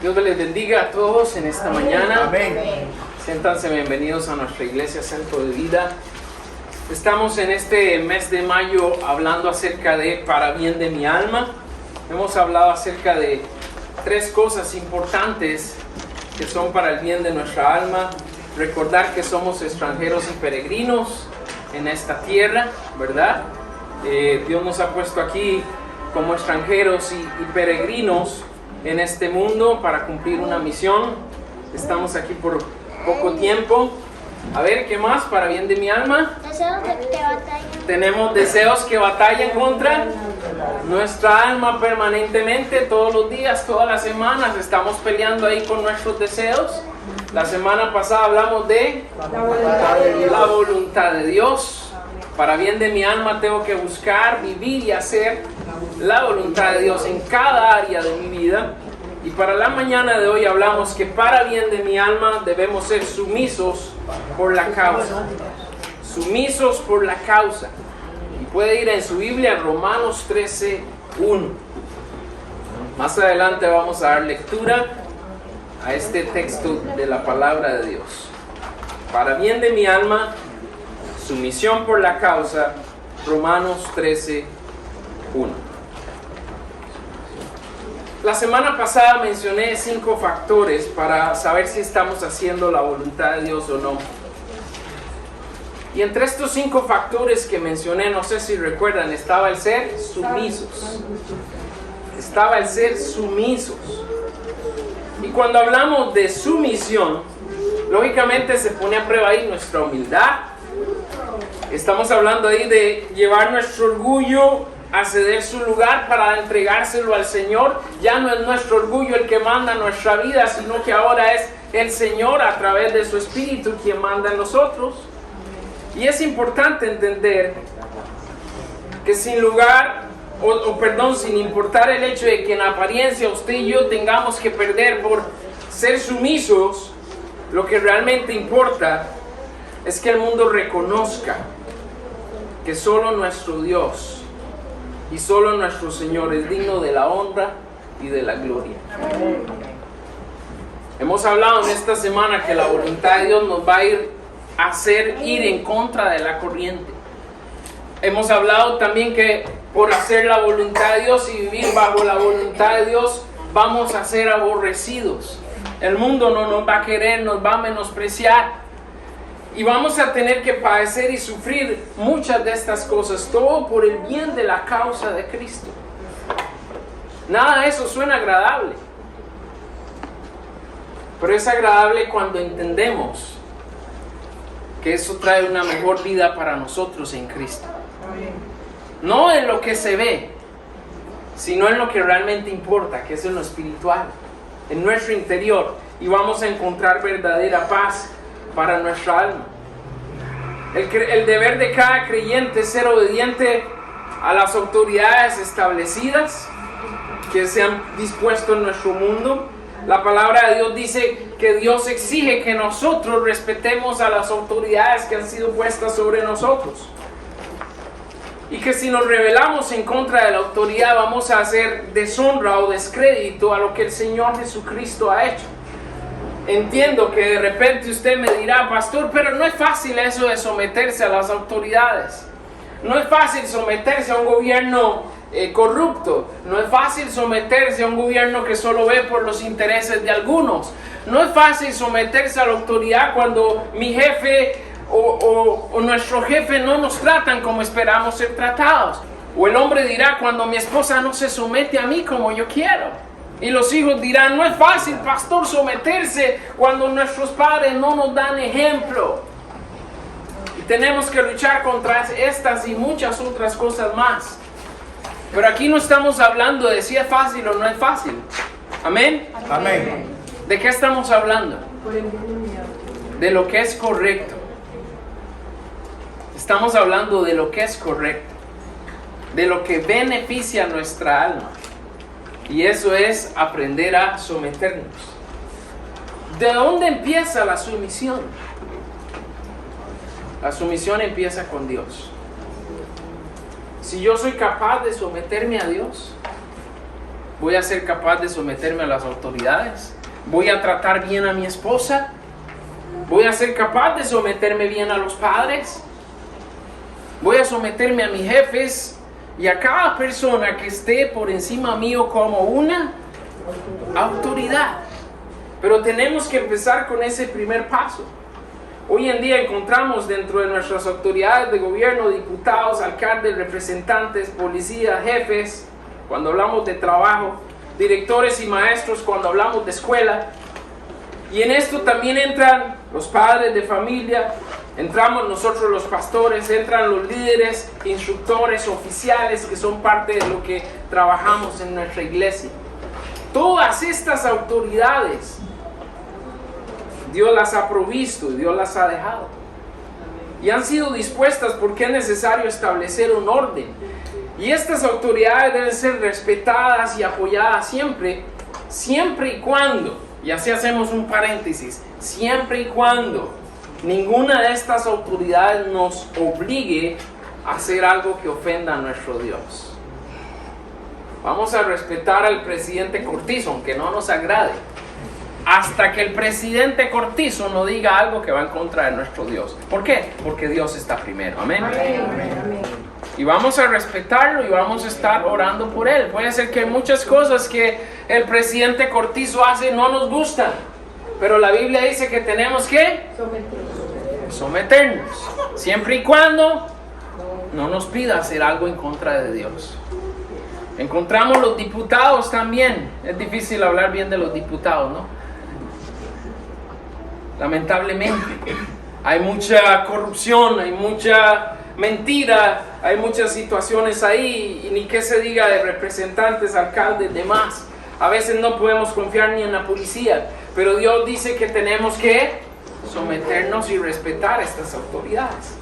Dios les bendiga a todos en esta mañana. Amén. Siéntanse bienvenidos a nuestra iglesia Centro de Vida. Estamos en este mes de mayo hablando acerca de para bien de mi alma. Hemos hablado acerca de tres cosas importantes que son para el bien de nuestra alma. Recordar que somos extranjeros y peregrinos en esta tierra, ¿verdad? Dios nos ha puesto aquí como extranjeros y peregrinos en este mundo para cumplir una misión. Estamos aquí por poco tiempo. A ver, ¿qué más? Para bien de mi alma. Deseos que batallan. Tenemos deseos que batallan contra nuestra alma permanentemente, todos los días, todas las semanas. Estamos peleando ahí con nuestros deseos. La semana pasada hablamos de la voluntad de Dios. Para bien de mi alma tengo que buscar, vivir y hacer la voluntad de Dios en cada área de mi vida. Y para la mañana de hoy hablamos que para bien de mi alma debemos ser sumisos por la causa. Sumisos por la causa. Y puede ir en su Biblia Romanos 13:1. Más adelante vamos a dar lectura a este texto de la palabra de Dios. Para bien de mi alma, sumisión por la causa, Romanos 13:1. La semana pasada mencioné 5 factores para saber si estamos haciendo la voluntad de Dios o no. Y entre estos 5 factores que mencioné, no sé si recuerdan, estaba el ser sumisos. Estaba el ser sumisos. Y cuando hablamos de sumisión, lógicamente se pone a prueba ahí nuestra humildad. Estamos hablando ahí de llevar nuestro orgullo a ceder su lugar para entregárselo al Señor. Ya no es nuestro orgullo el que manda nuestra vida, sino que ahora es el Señor a través de su Espíritu quien manda en nosotros. Y es importante entender que sin importar el hecho de que en apariencia usted y yo tengamos que perder por ser sumisos, lo que realmente importa es que el mundo reconozca que solo nuestro Dios y solo nuestro Señor es digno de la honra y de la gloria. Hemos hablado en esta semana que la voluntad de Dios nos va a hacer ir en contra de la corriente. Hemos hablado también que por hacer la voluntad de Dios y vivir bajo la voluntad de Dios vamos a ser aborrecidos. El mundo no nos va a querer, nos va a menospreciar. Y vamos a tener que padecer y sufrir muchas de estas cosas, todo por el bien de la causa de Cristo. Nada de eso suena agradable. Pero es agradable cuando entendemos que eso trae una mejor vida para nosotros en Cristo. No en lo que se ve, sino en lo que realmente importa, que es en lo espiritual, en nuestro interior. Y vamos a encontrar verdadera paz para nuestra alma. El deber de cada creyente es ser obediente a las autoridades establecidas que se han dispuesto en nuestro mundo. La palabra de Dios dice que Dios exige que nosotros respetemos a las autoridades que han sido puestas sobre nosotros. Y que si nos rebelamos en contra de la autoridad vamos a hacer deshonra o descrédito a lo que el Señor Jesucristo ha hecho. Entiendo que de repente usted me dirá, pastor, pero no es fácil eso de someterse a las autoridades. No es fácil someterse a un gobierno corrupto. No es fácil someterse a un gobierno que solo ve por los intereses de algunos. No es fácil someterse a la autoridad cuando mi jefe o nuestro jefe no nos tratan como esperamos ser tratados. O el hombre dirá, cuando mi esposa no se somete a mí como yo quiero. Y los hijos dirán, no es fácil, pastor, someterse cuando nuestros padres no nos dan ejemplo. Y tenemos que luchar contra estas y muchas otras cosas más. Pero aquí no estamos hablando de si es fácil o no es fácil. ¿Amén? Amén. ¿De qué estamos hablando? De lo que es correcto. Estamos hablando de lo que es correcto. De lo que beneficia a nuestra alma. Y eso es aprender a someternos. ¿De dónde empieza la sumisión? La sumisión empieza con Dios. Si yo soy capaz de someterme a Dios, ¿Voy a ser capaz de someterme a las autoridades? ¿Voy a tratar bien a mi esposa? ¿Voy a ser capaz de someterme bien a los padres? ¿Voy a someterme a mis jefes y a cada persona que esté por encima mío como una autoridad? Pero tenemos que empezar con ese primer paso. Hoy en día encontramos dentro de nuestras autoridades de gobierno, diputados, alcaldes, representantes, policías, jefes, cuando hablamos de trabajo, directores y maestros cuando hablamos de escuela. Y en esto también entran los padres de familia, entramos nosotros los pastores, entran los líderes, instructores, oficiales que son parte de lo que trabajamos en nuestra iglesia. Todas estas autoridades Dios las ha provisto y Dios las ha dejado. Y han sido dispuestas porque es necesario establecer un orden. Y estas autoridades deben ser respetadas y apoyadas siempre, siempre y cuando, y así hacemos un paréntesis, siempre y cuando ninguna de estas autoridades nos obligue a hacer algo que ofenda a nuestro Dios. Vamos a respetar al presidente Cortizo, aunque no nos agrade, hasta que el presidente Cortizo no diga algo que va en contra de nuestro Dios. ¿Por qué? Porque Dios está primero. Amén. Amén. Amén. Y vamos a respetarlo y vamos a estar orando por él. Puede ser que muchas cosas que el presidente Cortizo hace no nos gustan, pero la Biblia dice que tenemos que someternos, siempre y cuando no nos pida hacer algo en contra de Dios. Encontramos los diputados también. Es difícil hablar bien de los diputados, ¿no? Lamentablemente hay mucha corrupción, hay mucha mentira, hay muchas situaciones ahí, y ni qué se diga de representantes, alcaldes, demás. A veces no podemos confiar ni en la policía, pero Dios dice que tenemos que someternos y respetar estas autoridades.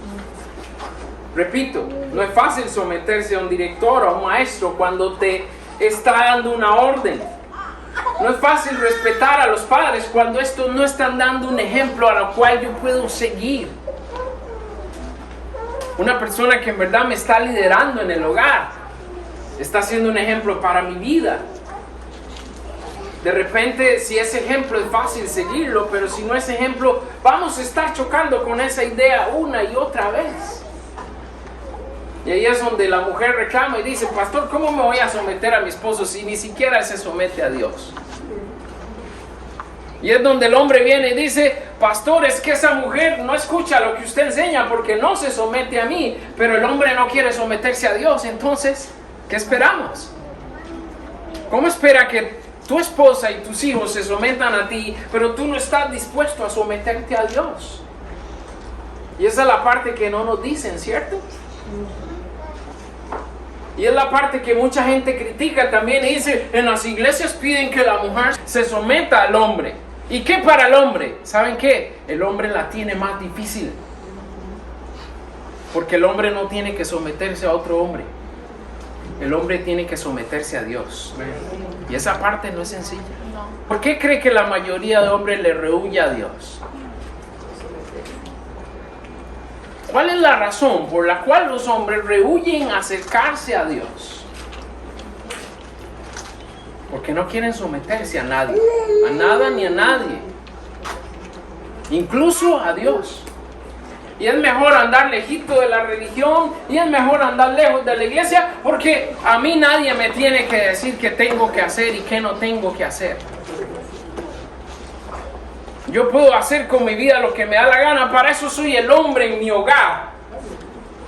Repito, no es fácil someterse a un director o a un maestro cuando te está dando una orden. No es fácil respetar a los padres cuando estos no están dando un ejemplo a lo cual yo puedo seguir. Una persona que en verdad me está liderando en el hogar está siendo un ejemplo para mi vida. De repente, si ese ejemplo es fácil seguirlo, pero si no es ejemplo, vamos a estar chocando con esa idea una y otra vez. Y ahí es donde la mujer reclama y dice: pastor, ¿cómo me voy a someter a mi esposo si ni siquiera él se somete a Dios? Y es donde el hombre viene y dice: pastor, es que esa mujer no escucha lo que usted enseña porque no se somete a mí, pero el hombre no quiere someterse a Dios. Entonces, ¿qué esperamos? ¿Cómo espera que tu esposa y tus hijos se sometan a ti, pero tú no estás dispuesto a someterte a Dios? Y esa es la parte que no nos dicen, ¿cierto? Y es la parte que mucha gente critica también y dice: en las iglesias piden que la mujer se someta al hombre. ¿Y qué para el hombre? ¿Saben qué? El hombre la tiene más difícil. Porque el hombre no tiene que someterse a otro hombre. El hombre tiene que someterse a Dios. Y esa parte no es sencilla. ¿Por qué cree que la mayoría de hombres le rehúye a Dios? ¿Cuál es la razón por la cual los hombres rehúyen acercarse a Dios? Porque no quieren someterse a nadie, a nada ni a nadie, incluso a Dios. Y es mejor andar lejito de la religión, y es mejor andar lejos de la iglesia, porque a mí nadie me tiene que decir qué tengo que hacer y qué no tengo que hacer. Yo puedo hacer con mi vida lo que me da la gana, para eso soy el hombre en mi hogar.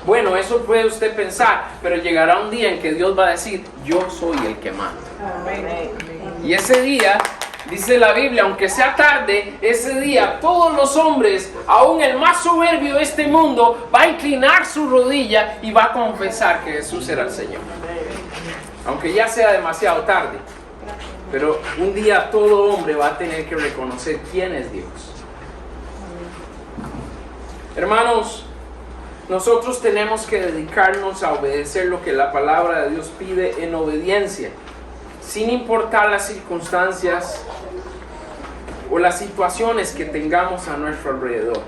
Bueno, eso puede usted pensar, pero llegará un día en que Dios va a decir: yo soy el que manda. Y ese día, dice la Biblia, aunque sea tarde, ese día todos los hombres, aún el más soberbio de este mundo, va a inclinar su rodilla y va a confesar que Jesús era el Señor. Aunque ya sea demasiado tarde. Pero un día todo hombre va a tener que reconocer quién es Dios. Hermanos, nosotros tenemos que dedicarnos a obedecer lo que la palabra de Dios pide en obediencia, sin importar las circunstancias o las situaciones que tengamos a nuestro alrededor.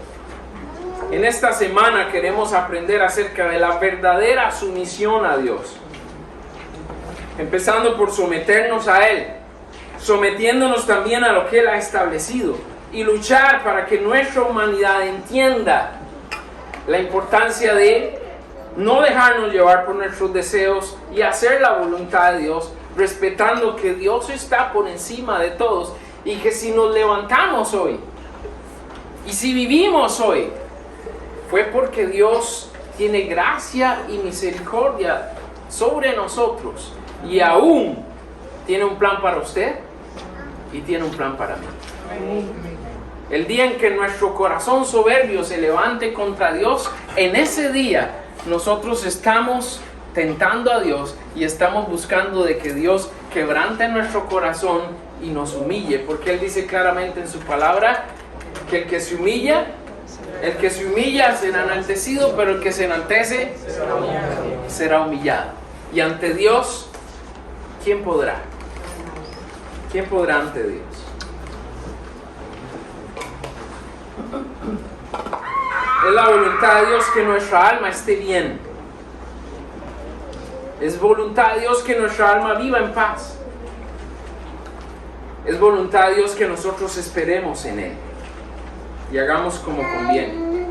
En esta semana queremos aprender acerca de la verdadera sumisión a Dios. empezando por someternos a Él, sometiéndonos también a lo que Él ha establecido y luchar para que nuestra humanidad entienda la importancia de no dejarnos llevar por nuestros deseos y hacer la voluntad de Dios, respetando que Dios está por encima de todos y que si nos levantamos hoy y si vivimos hoy, fue porque Dios tiene gracia y misericordia sobre nosotros y aún tiene un plan para usted y tiene un plan para mí. El día en que nuestro corazón soberbio se levante contra Dios, en ese día nosotros estamos tentando a Dios y estamos buscando de que Dios quebrante nuestro corazón y nos humille, porque Él dice claramente en su palabra que el que se humilla será enaltecido, pero el que se enaltece será humillado. Y ante Dios, ¿quién podrá? ¿Quién podrá ante Dios? Es la voluntad de Dios que nuestra alma esté bien. Es voluntad de Dios que nuestra alma viva en paz. Es voluntad de Dios que nosotros esperemos en Él y hagamos como conviene.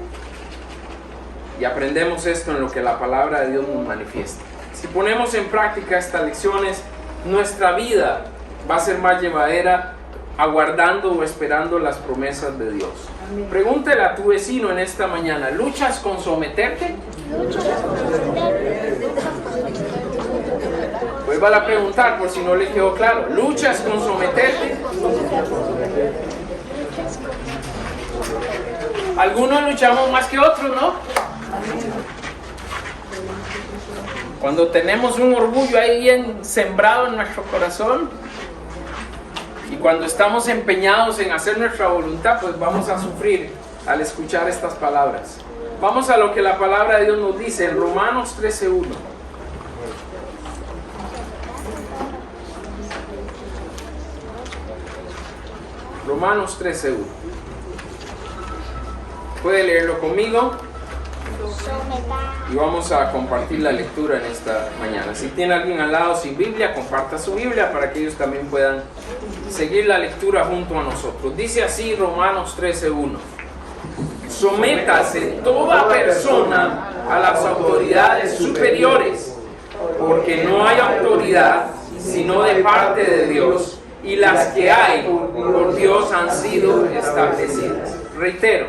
Y aprendemos esto en lo que la palabra de Dios nos manifiesta. Si ponemos en práctica estas lecciones, nuestra vida va a ser más llevadera, aguardando o esperando las promesas de Dios. Pregúntale a tu vecino en esta mañana, ¿luchas con someterte? Vuelva a preguntar por si no le quedó claro. ¿Luchas con someterte? Algunos luchamos más que otros, ¿no? Cuando tenemos un orgullo ahí bien sembrado en nuestro corazón y cuando estamos empeñados en hacer nuestra voluntad, pues vamos a sufrir al escuchar estas palabras. Vamos a lo que la palabra de Dios nos dice en Romanos 13:1. Romanos 13:1. ¿Puede leerlo conmigo? Y vamos a compartir la lectura en esta mañana. Si tiene alguien al lado sin Biblia, comparta su Biblia para que ellos también puedan seguir la lectura junto a nosotros. Dice así Romanos 13:1. Sométase toda persona a las autoridades superiores, porque no hay autoridad sino de parte de Dios, y las que hay por Dios han sido establecidas. Reitero,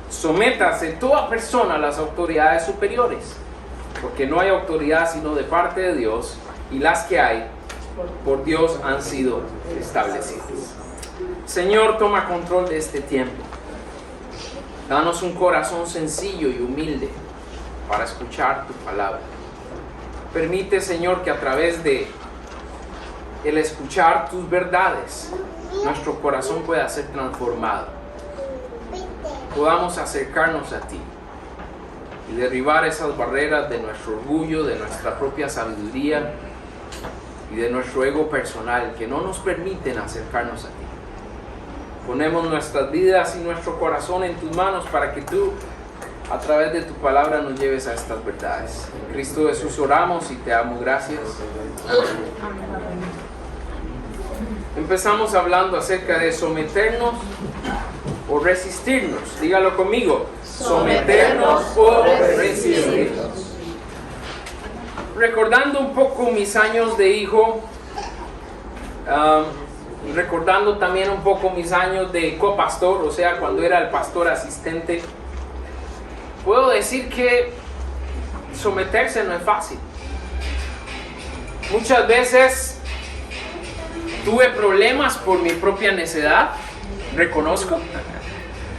sométase toda persona a las autoridades superiores, porque no hay autoridad sino de parte de Dios, y las que hay por Dios han sido establecidas. Señor, toma control de este tiempo. Danos un corazón sencillo y humilde para escuchar tu palabra. Permite, Señor, que a través de el escuchar tus verdades, nuestro corazón pueda ser transformado. Podamos acercarnos a ti y derribar esas barreras de nuestro orgullo, de nuestra propia sabiduría y de nuestro ego personal que no nos permiten acercarnos a ti. Ponemos nuestras vidas y nuestro corazón en tus manos para que tú, a través de tu palabra, nos lleves a estas verdades. En Cristo Jesús oramos y te damos gracias. Empezamos hablando acerca de someternos o resistirnos. Dígalo conmigo. Someternos o resistirnos. Recordando un poco mis años de hijo, recordando también un poco mis años de copastor, o sea, cuando era el pastor asistente, puedo decir que someterse no es fácil. Muchas veces tuve problemas por mi propia necedad, reconozco.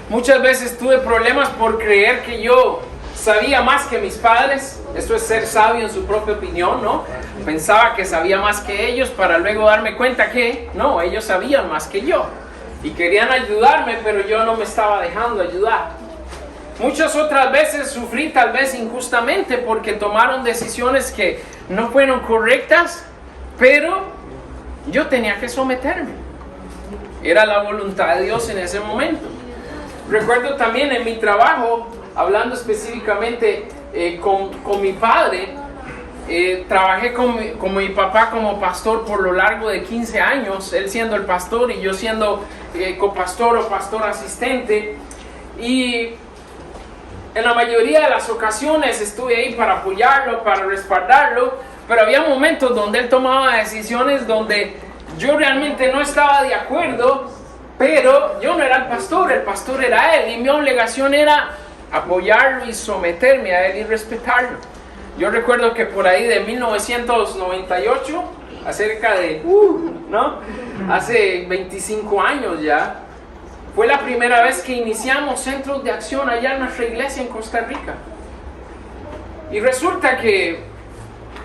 Muchas veces tuve problemas por creer que yo sabía más que mis padres. Esto es ser sabio en su propia opinión, ¿no? Pensaba que sabía más que ellos para luego darme cuenta que no, ellos sabían más que yo. Y querían ayudarme, pero yo no me estaba dejando ayudar. Muchas otras veces sufrí tal vez injustamente porque tomaron decisiones que no fueron correctas, pero yo tenía que someterme. Era la voluntad de Dios en ese momento. Recuerdo también en mi trabajo, hablando específicamente con mi padre, Trabajé con mi papá como pastor por lo largo de 15 años, él siendo el pastor y yo siendo copastor o pastor asistente. Y en la mayoría de las ocasiones estuve ahí para apoyarlo, para respaldarlo, pero había momentos donde él tomaba decisiones donde yo realmente no estaba de acuerdo, pero yo no era el pastor era él, y mi obligación era apoyarlo y someterme a él y respetarlo. Yo recuerdo que por ahí de 1998, hace 25 años ya, fue la primera vez que iniciamos centros de acción allá en nuestra iglesia en Costa Rica. Y resulta que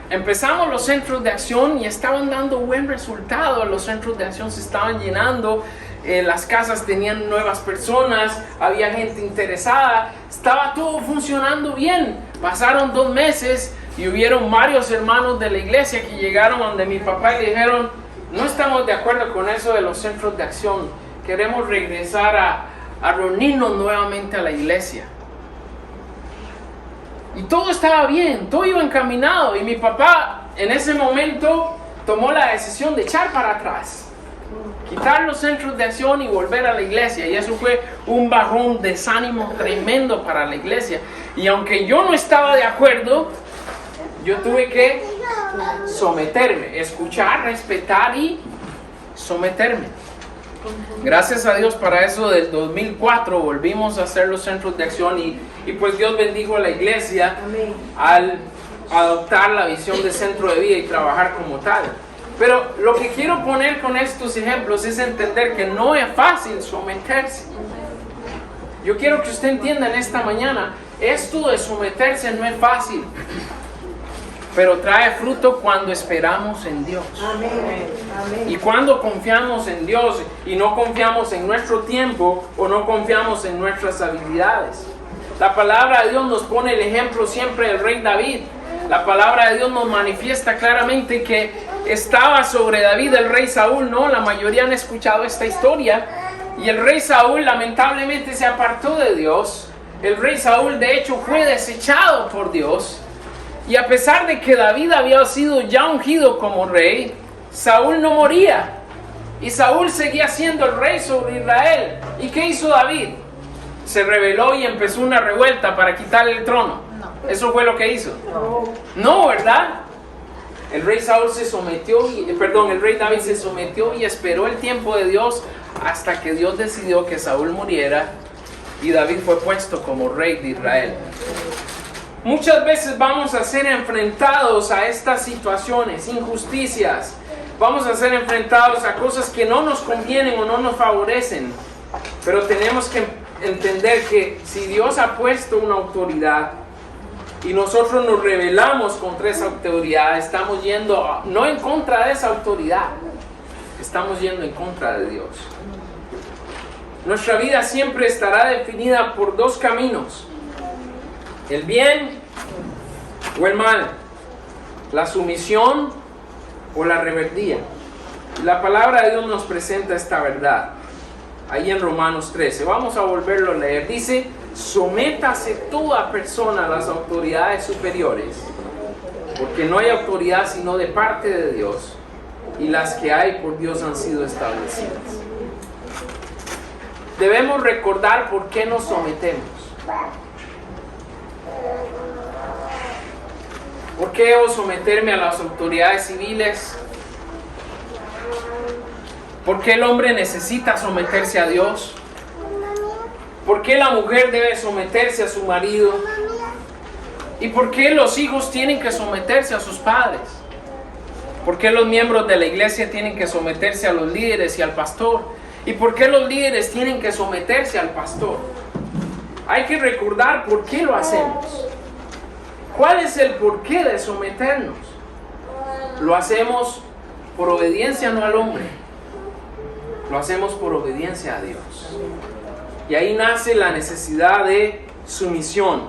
empezamos los centros de acción y estaban dando buen resultado. Los centros de acción se estaban llenando, las casas tenían nuevas personas, había gente interesada, estaba todo funcionando bien. Pasaron 2 meses y hubieron varios hermanos de la iglesia que llegaron donde mi papá y le dijeron: no estamos de acuerdo con eso de los centros de acción, queremos regresar a reunirnos nuevamente a la iglesia. Y todo estaba bien, todo iba encaminado, y mi papá en ese momento tomó la decisión de echar para atrás, quitar los centros de acción y volver a la iglesia. Y eso fue un bajón de desánimo tremendo para la iglesia. Y aunque yo no estaba de acuerdo, yo tuve que someterme, escuchar, respetar y someterme. Gracias a Dios para eso del 2004 volvimos a hacer los centros de acción y pues Dios bendijo a la iglesia al adoptar la visión de centro de vida y trabajar como tal. Pero lo que quiero poner con estos ejemplos es entender que no es fácil someterse. Yo quiero que usted entienda en esta mañana, esto de someterse no es fácil, pero trae fruto cuando esperamos en Dios. Amén. Y cuando confiamos en Dios y no confiamos en nuestro tiempo o no confiamos en nuestras habilidades. La palabra de Dios nos pone el ejemplo siempre del rey David. La palabra de Dios nos manifiesta claramente que estaba sobre David el rey Saúl, ¿no? La mayoría han escuchado esta historia. Y el rey Saúl lamentablemente se apartó de Dios. El rey Saúl de hecho fue desechado por Dios. Y a pesar de que David había sido ya ungido como rey, Saúl no moría. Y Saúl seguía siendo el rey sobre Israel. ¿Y qué hizo David? Se rebeló y empezó una revuelta para quitarle el trono. No. ¿Eso fue lo que hizo? No, ¿verdad? El rey el rey David se sometió y esperó el tiempo de Dios hasta que Dios decidió que Saúl muriera y David fue puesto como rey de Israel. Muchas veces vamos a ser enfrentados a estas situaciones, injusticias. Vamos a ser enfrentados a cosas que no nos convienen o no nos favorecen. Pero tenemos que entender que si Dios ha puesto una autoridad y nosotros nos rebelamos contra esa autoridad, estamos yendo no en contra de esa autoridad, estamos yendo en contra de Dios. Nuestra vida siempre estará definida por 2 caminos: el bien o el mal, la sumisión o la rebeldía. La palabra de Dios nos presenta esta verdad ahí en Romanos 13. Vamos a volverlo a leer. Dice: sométase toda persona a las autoridades superiores, porque no hay autoridad sino de parte de Dios, y las que hay por Dios han sido establecidas. Debemos recordar por qué nos sometemos. ¿Por qué debo someterme a las autoridades civiles? ¿Por qué el hombre necesita someterse a Dios? ¿Por qué la mujer debe someterse a su marido? ¿Y por qué los hijos tienen que someterse a sus padres? ¿Por qué los miembros de la iglesia tienen que someterse a los líderes y al pastor? ¿Y por qué los líderes tienen que someterse al pastor? Hay que recordar por qué lo hacemos. ¿Cuál es el porqué de someternos? Lo hacemos por obediencia no al hombre. Lo hacemos por obediencia a Dios. Y ahí nace la necesidad de sumisión.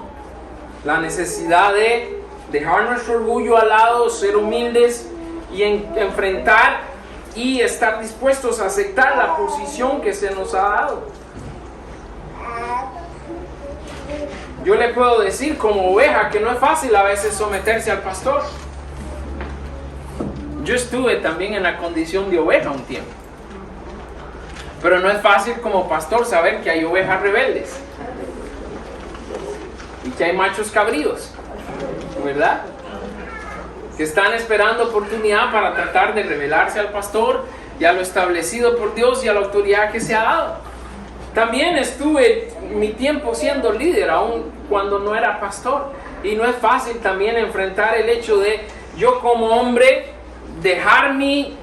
La necesidad de dejar nuestro orgullo al lado, ser humildes y enfrentar y estar dispuestos a aceptar la posición que se nos ha dado. Yo le puedo decir como oveja que no es fácil a veces someterse al pastor. Yo estuve también en la condición de oveja un tiempo. Pero no es fácil como pastor saber que hay ovejas rebeldes. Y que hay machos cabríos, ¿verdad? Que están esperando oportunidad para tratar de rebelarse al pastor y a lo establecido por Dios y a la autoridad que se ha dado. También estuve mi tiempo siendo líder, aún cuando no era pastor. Y no es fácil también enfrentar el hecho de yo como hombre dejar mi,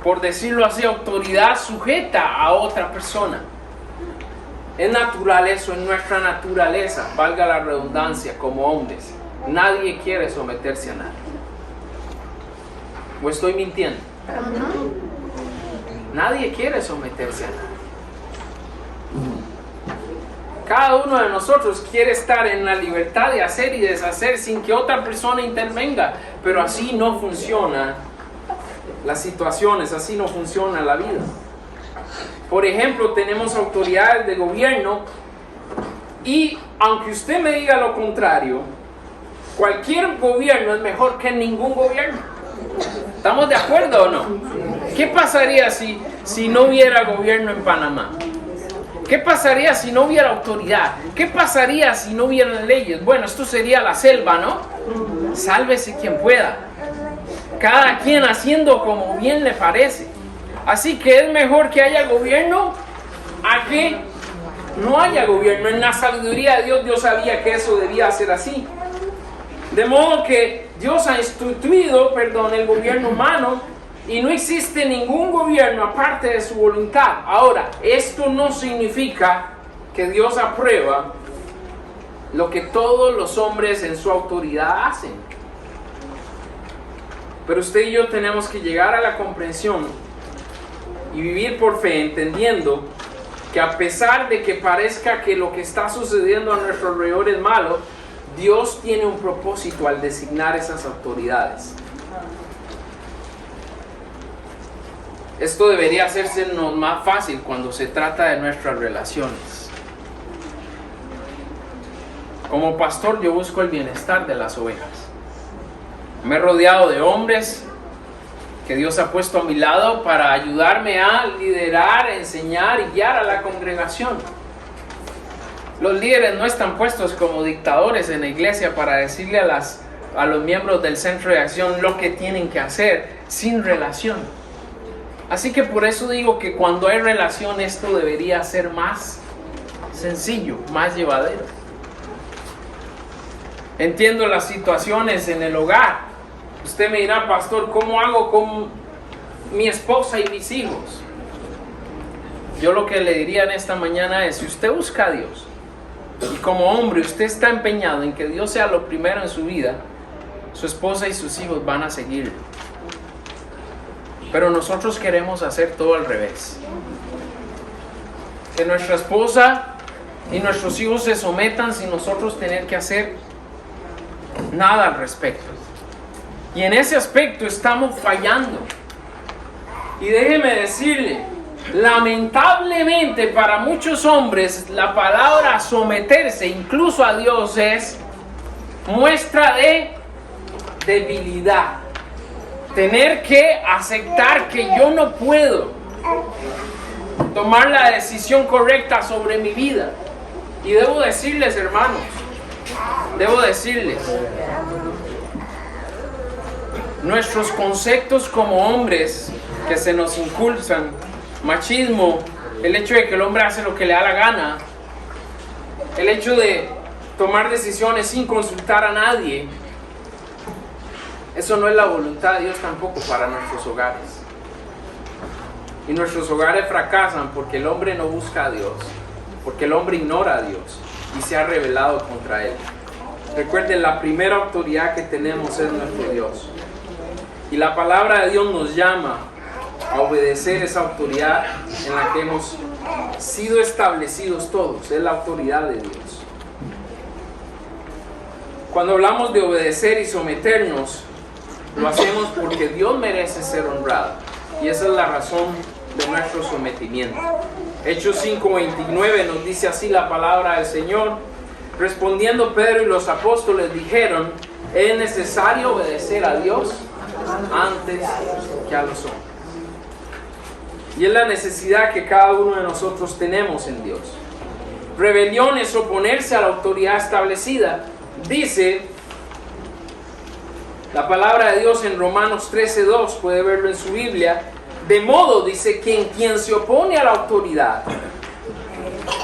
por decirlo así, autoridad sujeta a otra persona. Es natural eso, en nuestra naturaleza, valga la redundancia, como hombres. Nadie quiere someterse a nadie. ¿O estoy mintiendo? Nadie quiere someterse a nadie. Cada uno de nosotros quiere estar en la libertad de hacer y deshacer sin que otra persona intervenga, pero así no funciona las situaciones, así no funciona la vida. Por ejemplo, tenemos autoridades de gobierno y aunque usted me diga lo contrario, cualquier gobierno es mejor que ningún gobierno. ¿Estamos de acuerdo o no? ¿Qué pasaría si no hubiera gobierno en Panamá? ¿Qué pasaría si no hubiera autoridad? ¿Qué pasaría si no hubieran leyes? Bueno, esto sería la selva, ¿no? Sálvese quien pueda. Cada quien haciendo como bien le parece. Así que es mejor que haya gobierno a que no haya gobierno. En la sabiduría de Dios, Dios sabía que eso debía ser así. De modo que Dios ha instituido, el gobierno humano y no existe ningún gobierno aparte de su voluntad. Ahora, esto no significa que Dios aprueba lo que todos los hombres en su autoridad hacen. Pero usted y yo tenemos que llegar a la comprensión y vivir por fe, entendiendo que a pesar de que parezca que lo que está sucediendo a nuestro alrededor es malo, Dios tiene un propósito al designar esas autoridades. Esto debería hacernos más fácil cuando se trata de nuestras relaciones. Como pastor, yo busco el bienestar de las ovejas. Me he rodeado de hombres que Dios ha puesto a mi lado para ayudarme a liderar, enseñar y guiar a la congregación. Los líderes no están puestos como dictadores en la iglesia para decirle a los miembros del centro de acción lo que tienen que hacer sin relación. Así que por eso digo que cuando hay relación esto debería ser más sencillo, más llevadero. Entiendo las situaciones en el hogar. Usted me dirá, pastor, ¿cómo hago con mi esposa y mis hijos? Yo lo que le diría en esta mañana es, si usted busca a Dios y como hombre usted está empeñado en que Dios sea lo primero en su vida, su esposa y sus hijos van a seguirlo. Pero nosotros queremos hacer todo al revés. Que nuestra esposa y nuestros hijos se sometan sin nosotros tener que hacer nada al respecto. Y en ese aspecto estamos fallando. Y déjeme decirle, lamentablemente para muchos hombres la palabra someterse incluso a Dios es muestra de debilidad. Tener que aceptar que yo no puedo tomar la decisión correcta sobre mi vida. Y debo decirles, hermanos, nuestros conceptos como hombres que se nos inculcan, machismo, el hecho de que el hombre hace lo que le da la gana, el hecho de tomar decisiones sin consultar a nadie, eso no es la voluntad de Dios tampoco para nuestros hogares. Y nuestros hogares fracasan porque el hombre no busca a Dios, porque el hombre ignora a Dios y se ha rebelado contra Él. Recuerden, la primera autoridad que tenemos es nuestro Dios. Y la palabra de Dios nos llama a obedecer esa autoridad en la que hemos sido establecidos todos. Es la autoridad de Dios. Cuando hablamos de obedecer y someternos, lo hacemos porque Dios merece ser honrado. Y esa es la razón de nuestro sometimiento. Hechos 5:29 nos dice así la palabra del Señor. Respondiendo Pedro y los apóstoles dijeron, ¿es necesario obedecer a Dios antes que a los hombres. Y es la necesidad que cada uno de nosotros tenemos en Dios. Rebelión es oponerse a la autoridad establecida. Dice la palabra de Dios en Romanos 13:2, puede verlo en su Biblia. De modo, dice, que quien se opone a la autoridad,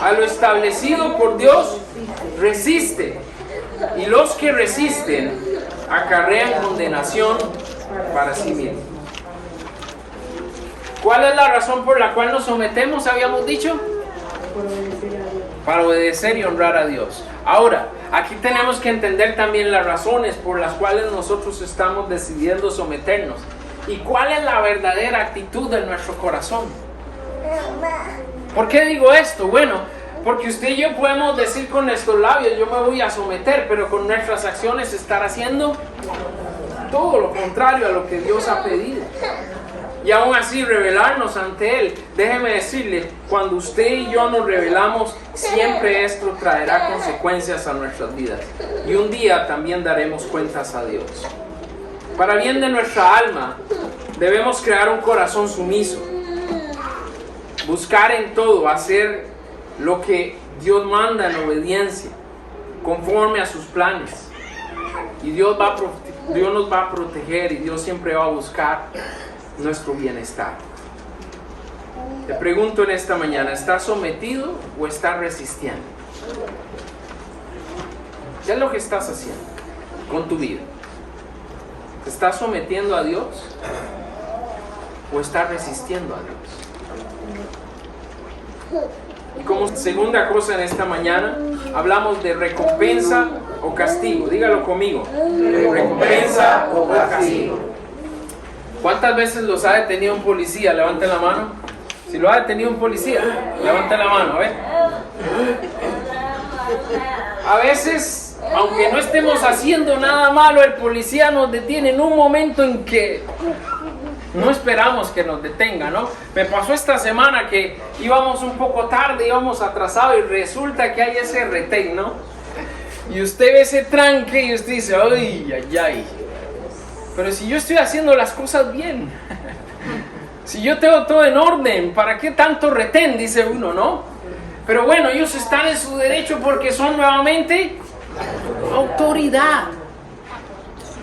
a lo establecido por Dios, resiste. Y los que resisten acarrean condenación para sí mismos. ¿Cuál es la razón por la cual nos sometemos, habíamos dicho? Para obedecer y honrar a Dios. Ahora, aquí tenemos que entender también las razones por las cuales nosotros estamos decidiendo someternos. ¿Y cuál es la verdadera actitud de nuestro corazón? ¿Por qué digo esto? Bueno, porque usted y yo podemos decir con nuestros labios, yo me voy a someter, pero con nuestras acciones estar haciendo todo lo contrario a lo que Dios ha pedido. Y aún así rebelarnos ante Él. Déjeme decirle, cuando usted y yo nos rebelamos, siempre esto traerá consecuencias a nuestras vidas. Y un día también daremos cuentas a Dios. Para bien de nuestra alma, debemos crear un corazón sumiso. Buscar en todo, hacer lo que Dios manda en obediencia, conforme a sus planes. Y Dios nos va a proteger y Dios siempre va a buscar nuestro bienestar. Te pregunto en esta mañana, ¿estás sometido o estás resistiendo? ¿Qué es lo que estás haciendo con tu vida? ¿Te estás sometiendo a Dios o estás resistiendo a Dios? Y como segunda cosa en esta mañana, hablamos de recompensa o castigo. Dígalo conmigo. Recompensa o castigo. ¿Cuántas veces los ha detenido un policía? Levanten la mano. Si lo ha detenido un policía, levanten la mano, a ver. A veces, aunque no estemos haciendo nada malo, el policía nos detiene en un momento en que no esperamos que nos detenga, ¿no? Me pasó esta semana que íbamos un poco tarde, íbamos atrasados y resulta que hay ese retén, ¿no? Y usted ve ese tranque y usted dice, ay, ay, ay. Pero si yo estoy haciendo las cosas bien, si yo tengo todo en orden, ¿para qué tanto retén? Dice uno, ¿no? Pero bueno, ellos están en su derecho porque son nuevamente autoridad.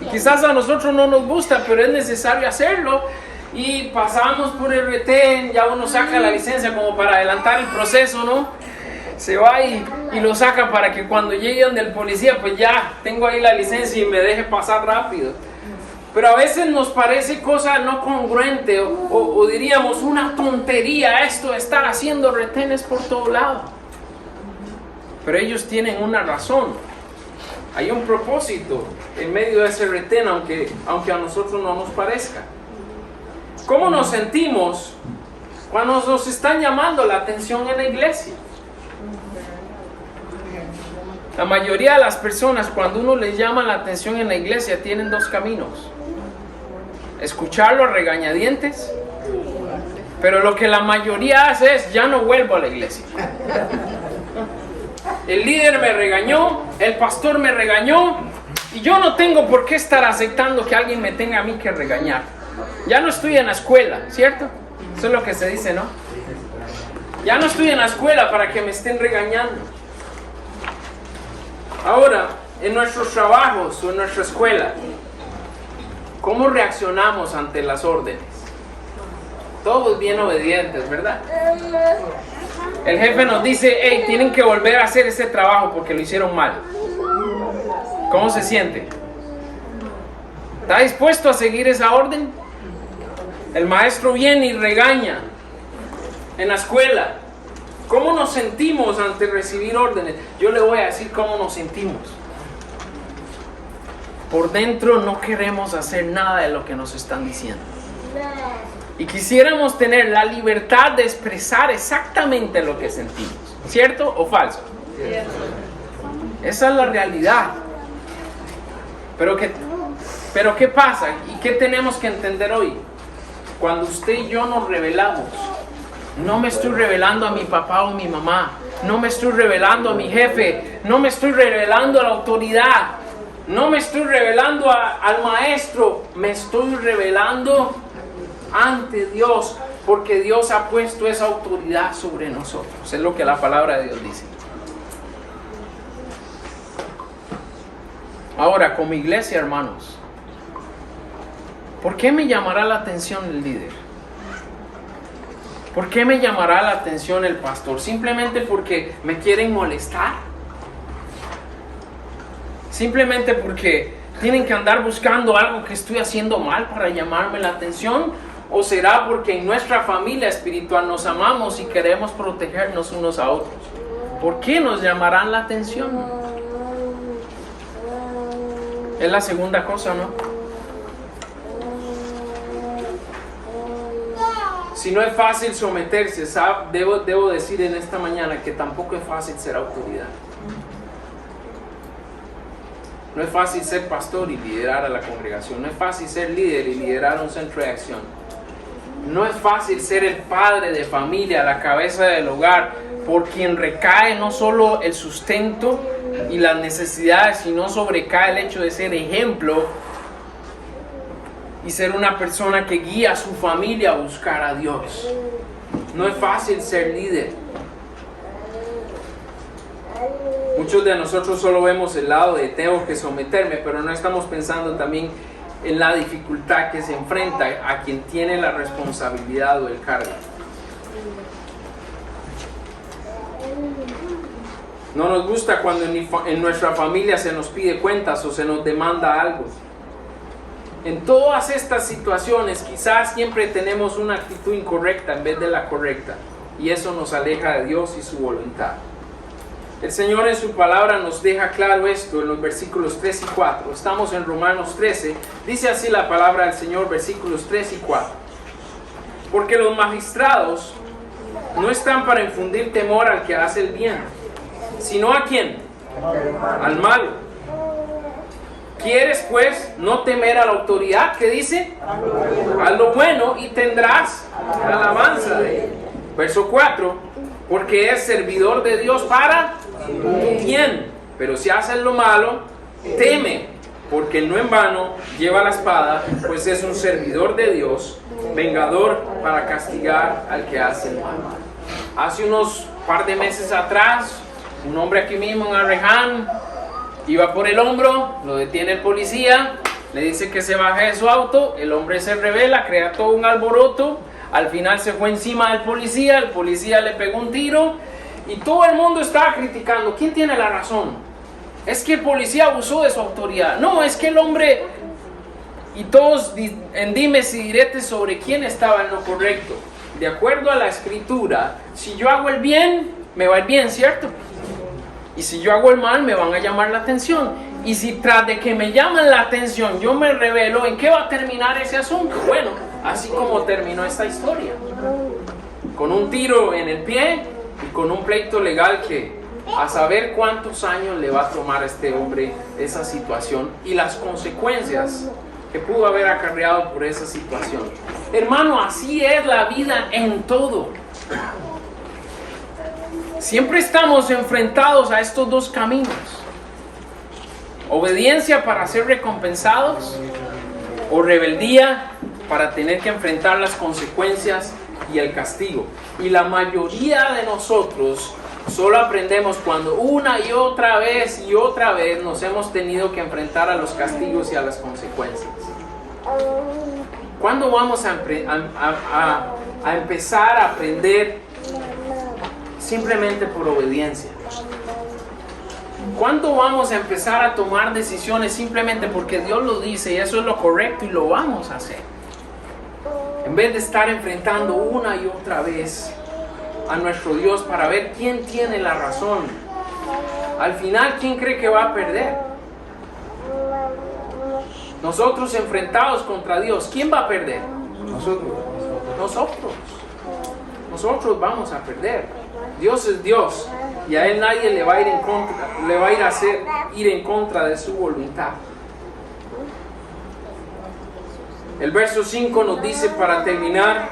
Y quizás a nosotros no nos gusta, pero es necesario hacerlo. Y pasamos por el retén, ya uno saca la licencia como para adelantar el proceso, ¿no? Se va y lo saca para que cuando llegue donde el policía, pues ya tengo ahí la licencia y me deje pasar rápido. Pero a veces nos parece cosa no congruente o diríamos una tontería esto de estar haciendo retenes por todo lado. Pero ellos tienen una razón. Hay un propósito en medio de ese retén, aunque a nosotros no nos parezca. ¿Cómo nos sentimos cuando nos están llamando la atención en la iglesia? La mayoría de las personas, cuando uno les llama la atención en la iglesia, tienen dos caminos. Escucharlo a regañadientes, pero lo que la mayoría hace es, ya no vuelvo a la iglesia. El líder me regañó, el pastor me regañó, y yo no tengo por qué estar aceptando que alguien me tenga a mí que regañar. Ya no estoy en la escuela, ¿cierto? Eso es lo que se dice, ¿no? Ya no estoy en la escuela para que me estén regañando. Ahora, en nuestros trabajos o en nuestra escuela, ¿cómo reaccionamos ante las órdenes? Todos bien obedientes, ¿verdad? El jefe nos dice, hey, tienen que volver a hacer ese trabajo porque lo hicieron mal. ¿Cómo se siente? ¿Está dispuesto a seguir esa orden? El maestro viene y regaña en la escuela. ¿Cómo nos sentimos ante recibir órdenes? Yo le voy a decir cómo nos sentimos. Por dentro no queremos hacer nada de lo que nos están diciendo. Y quisiéramos tener la libertad de expresar exactamente lo que sentimos. ¿Cierto o falso? Cierto. Esa es la realidad. Pero ¿qué pasa? ¿Y qué tenemos que entender hoy? Cuando usted y yo nos rebelamos, no me estoy rebelando a mi papá o mi mamá. No me estoy rebelando a mi jefe. No me estoy rebelando a la autoridad. No me estoy revelando al maestro, me estoy revelando ante Dios, porque Dios ha puesto esa autoridad sobre nosotros. Es lo que la palabra de Dios dice. Ahora, como iglesia, hermanos, ¿por qué me llamará la atención el líder? ¿Por qué me llamará la atención el pastor? ¿Simplemente porque me quieren molestar? ¿Simplemente porque tienen que andar buscando algo que estoy haciendo mal para llamarme la atención? ¿O será porque en nuestra familia espiritual nos amamos y queremos protegernos unos a otros? ¿Por qué nos llamarán la atención? Es la segunda cosa, ¿no? Si no es fácil someterse, debo decir en esta mañana que tampoco es fácil ser autoridad. No es fácil ser pastor y liderar a la congregación. No es fácil ser líder y liderar un centro de acción. No es fácil ser el padre de familia, la cabeza del hogar, por quien recae no solo el sustento y las necesidades, sino sobrecae el hecho de ser ejemplo y ser una persona que guía a su familia a buscar a Dios. No es fácil ser líder. Muchos de nosotros solo vemos el lado de tengo que someterme, pero no estamos pensando también en la dificultad que se enfrenta a quien tiene la responsabilidad o el cargo. No nos gusta cuando en nuestra familia se nos pide cuentas o se nos demanda algo. En todas estas situaciones quizás siempre tenemos una actitud incorrecta en vez de la correcta, y eso nos aleja de Dios y su voluntad. El Señor en su palabra nos deja claro esto en los versículos 3 y 4. Estamos en Romanos 13. Dice así la palabra del Señor, versículos 3 y 4. Porque los magistrados no están para infundir temor al que hace el bien, sino ¿a quién? Al malo. ¿Quieres pues no temer a la autoridad? ¿Qué dice? Haz lo bueno y tendrás la alabanza de él. Verso 4. Porque es servidor de Dios para tu bien. Pero si haces lo malo, teme, porque no en vano lleva la espada, pues es un servidor de Dios, vengador para castigar al que hace el mal. Hace unos par de meses atrás, un hombre aquí mismo en Arreján iba por el hombro, lo detiene el policía, le dice que se baje de su auto, el hombre se revela, crea todo un alboroto, al final se fue encima del policía, el policía le pegó un tiro y todo el mundo estaba criticando. ¿Quién tiene la razón? Es que el policía abusó de su autoridad. No, es que el hombre... Y todos en dimes y diretes sobre quién estaba en lo correcto. De acuerdo a la escritura, si yo hago el bien, me va a ir bien, ¿cierto? Y si yo hago el mal, me van a llamar la atención. Y si tras de que me llaman la atención, yo me revelo, ¿en qué va a terminar ese asunto? Bueno, así como terminó esta historia. Con un tiro en el pie y con un pleito legal que a saber cuántos años le va a tomar a este hombre esa situación y las consecuencias que pudo haber acarreado por esa situación. Hermano, así es la vida en todo. Siempre estamos enfrentados a estos dos caminos. Obediencia para ser recompensados o rebeldía para tener que enfrentar las consecuencias y el castigo. Y la mayoría de nosotros solo aprendemos cuando una y otra vez nos hemos tenido que enfrentar a los castigos y a las consecuencias. ¿Cuándo vamos a empezar a aprender simplemente por obediencia? ¿Cuándo vamos a empezar a tomar decisiones simplemente porque Dios lo dice y eso es lo correcto y lo vamos a hacer? En vez de estar enfrentando una y otra vez a nuestro Dios para ver quién tiene la razón. Al final, ¿quién cree que va a perder? Nosotros enfrentados contra Dios, ¿quién va a perder? Nosotros vamos a perder. Dios es Dios y a Él nadie le va a ir en contra, le va a ir a hacer ir en contra de su voluntad. El verso 5 nos dice para terminar,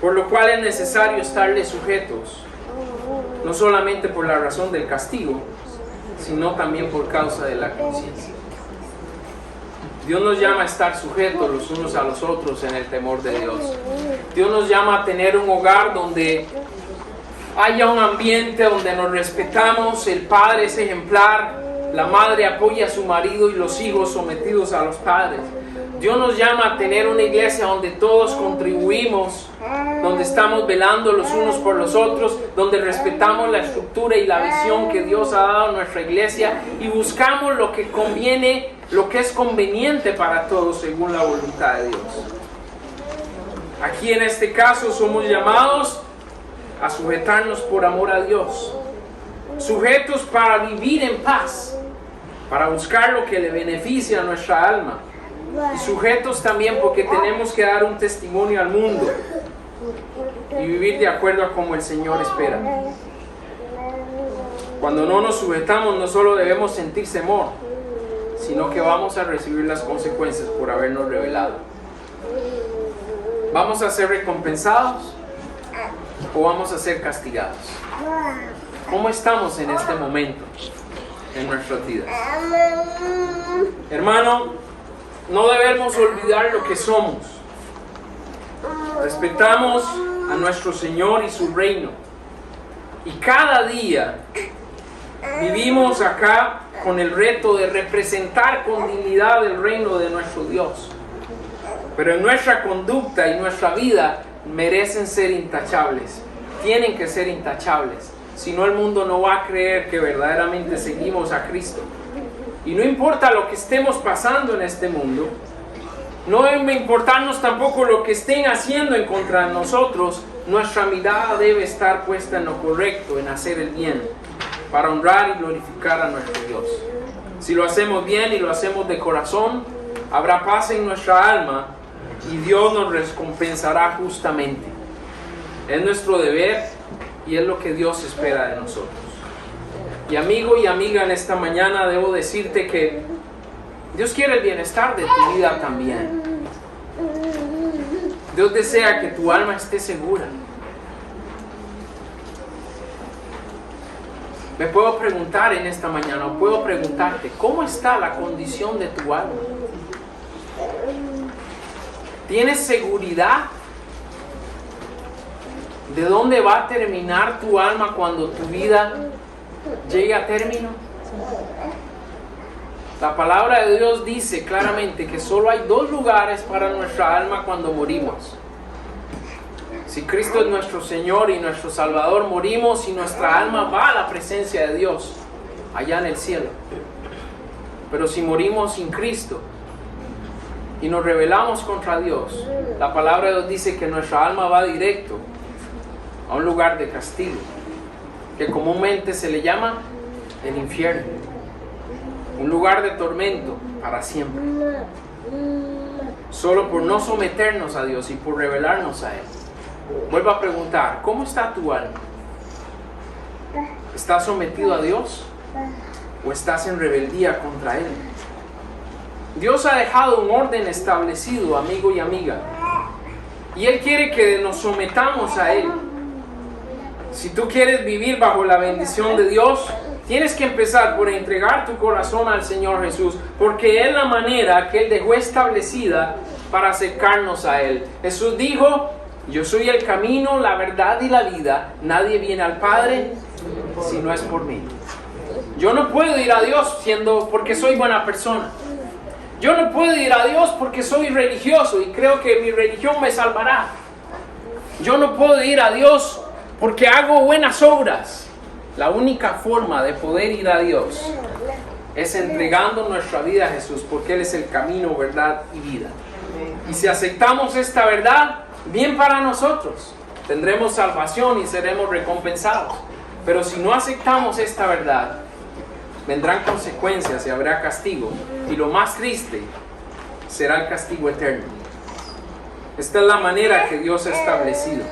por lo cual es necesario estarle sujetos, no solamente por la razón del castigo, sino también por causa de la conciencia. Dios nos llama a estar sujetos los unos a los otros en el temor de Dios. Dios nos llama a tener un hogar donde haya un ambiente donde nos respetamos, el padre es ejemplar, la madre apoya a su marido y los hijos sometidos a los padres. Dios nos llama a tener una iglesia donde todos contribuimos, donde estamos velando los unos por los otros, donde respetamos la estructura y la visión que Dios ha dado a nuestra iglesia y buscamos lo que conviene, lo que es conveniente para todos según la voluntad de Dios. Aquí en este caso somos llamados a sujetarnos por amor a Dios, sujetos para vivir en paz, para buscar lo que le beneficia a nuestra alma, y sujetos también porque tenemos que dar un testimonio al mundo y vivir de acuerdo a como el Señor espera. Cuando no nos sujetamos, no solo debemos sentir temor, sino que vamos a recibir las consecuencias por habernos rebelado. ¿Vamos a ser recompensados o vamos a ser castigados? ¿Cómo estamos en este momento en nuestras vidas? Hermano, no debemos olvidar lo que somos. Respetamos a nuestro Señor y su reino. Y cada día vivimos acá con el reto de representar con dignidad el reino de nuestro Dios. Pero en nuestra conducta y nuestra vida merecen ser intachables. Tienen que ser intachables. Si no, el mundo no va a creer que verdaderamente seguimos a Cristo. Y no importa lo que estemos pasando en este mundo, no debe importarnos tampoco lo que estén haciendo en contra de nosotros, nuestra mirada debe estar puesta en lo correcto, en hacer el bien, para honrar y glorificar a nuestro Dios. Si lo hacemos bien y lo hacemos de corazón, habrá paz en nuestra alma y Dios nos recompensará justamente. Es nuestro deber y es lo que Dios espera de nosotros. Y amigo y amiga, en esta mañana debo decirte que Dios quiere el bienestar de tu vida también. Dios desea que tu alma esté segura. Me puedo preguntar en esta mañana, o puedo preguntarte, ¿cómo está la condición de tu alma? ¿Tienes seguridad de dónde va a terminar tu alma cuando tu vida llegue a término? La palabra de Dios dice claramente que solo hay dos lugares para nuestra alma cuando morimos. Si Cristo es nuestro Señor y nuestro Salvador, morimos y nuestra alma va a la presencia de Dios, allá en el cielo. Pero si morimos sin Cristo y nos rebelamos contra Dios, la palabra de Dios dice que nuestra alma va directo a un lugar de castigo, que comúnmente se le llama el infierno, un lugar de tormento para siempre, solo por no someternos a Dios y por rebelarnos a Él. Vuelvo a preguntar, ¿cómo está tu alma? ¿Estás sometido a Dios o estás en rebeldía contra Él? Dios ha dejado un orden establecido, amigo y amiga, y Él quiere que nos sometamos a Él. Si tú quieres vivir bajo la bendición de Dios, tienes que empezar por entregar tu corazón al Señor Jesús, porque es la manera que Él dejó establecida para acercarnos a Él. Jesús dijo: yo soy el camino, la verdad y la vida. Nadie viene al Padre si no es por mí. Yo no puedo ir a Dios porque soy buena persona. Yo no puedo ir a Dios porque soy religioso y creo que mi religión me salvará. Yo no puedo ir a Dios porque hago buenas obras. La única forma de poder ir a Dios es entregando nuestra vida a Jesús, porque Él es el camino, verdad y vida. Y si aceptamos esta verdad, bien para nosotros, tendremos salvación y seremos recompensados. Pero si no aceptamos esta verdad, vendrán consecuencias y habrá castigo. Y lo más triste será el castigo eterno. Esta es la manera que Dios ha establecido.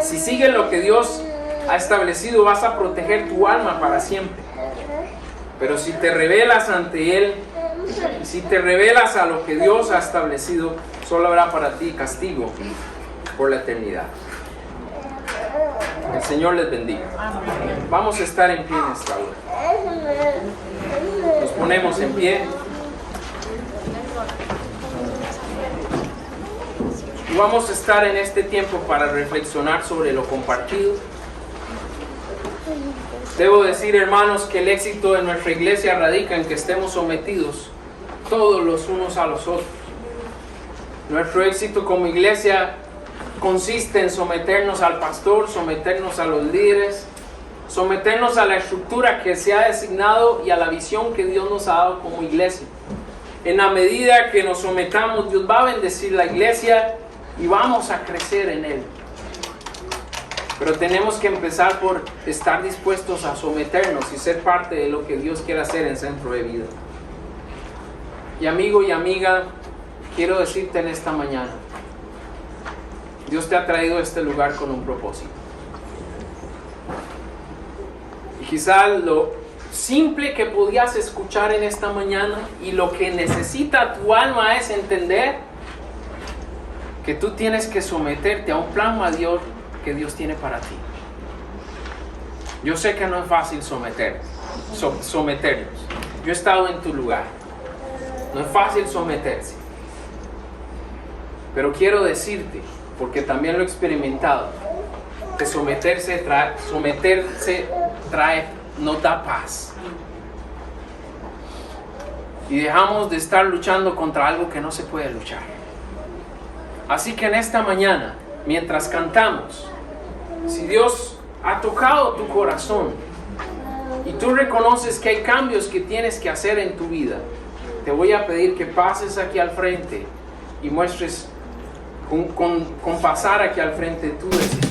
Si sigues lo que Dios ha establecido, vas a proteger tu alma para siempre. Pero si te rebelas ante Él, si te rebelas a lo que Dios ha establecido, solo habrá para ti castigo por la eternidad. El Señor les bendiga. Vamos a estar en pie en esta hora. Nos ponemos en pie. Y vamos a estar en este tiempo para reflexionar sobre lo compartido. Debo decir, hermanos, que el éxito de nuestra iglesia radica en que estemos sometidos todos los unos a los otros. Nuestro éxito como iglesia consiste en someternos al pastor, someternos a los líderes, someternos a la estructura que se ha designado y a la visión que Dios nos ha dado como iglesia. En la medida que nos sometamos, Dios va a bendecir la iglesia y vamos a crecer en Él. Pero tenemos que empezar por estar dispuestos a someternos y ser parte de lo que Dios quiere hacer en Centro de Vida. Y amigo y amiga, quiero decirte en esta mañana, Dios te ha traído a este lugar con un propósito. Y quizá lo simple que podías escuchar en esta mañana y lo que necesita tu alma es entender que tú tienes que someterte a un plan mayor que Dios tiene para ti. Yo sé que no es fácil someternos. Yo he estado en tu lugar. No es fácil someterse. Pero quiero decirte, porque también lo he experimentado, que someterse nos da paz. Y dejamos de estar luchando contra algo que no se puede luchar. Así que en esta mañana, mientras cantamos, si Dios ha tocado tu corazón y tú reconoces que hay cambios que tienes que hacer en tu vida, te voy a pedir que pases aquí al frente y muestres con pasar aquí al frente tu decisión.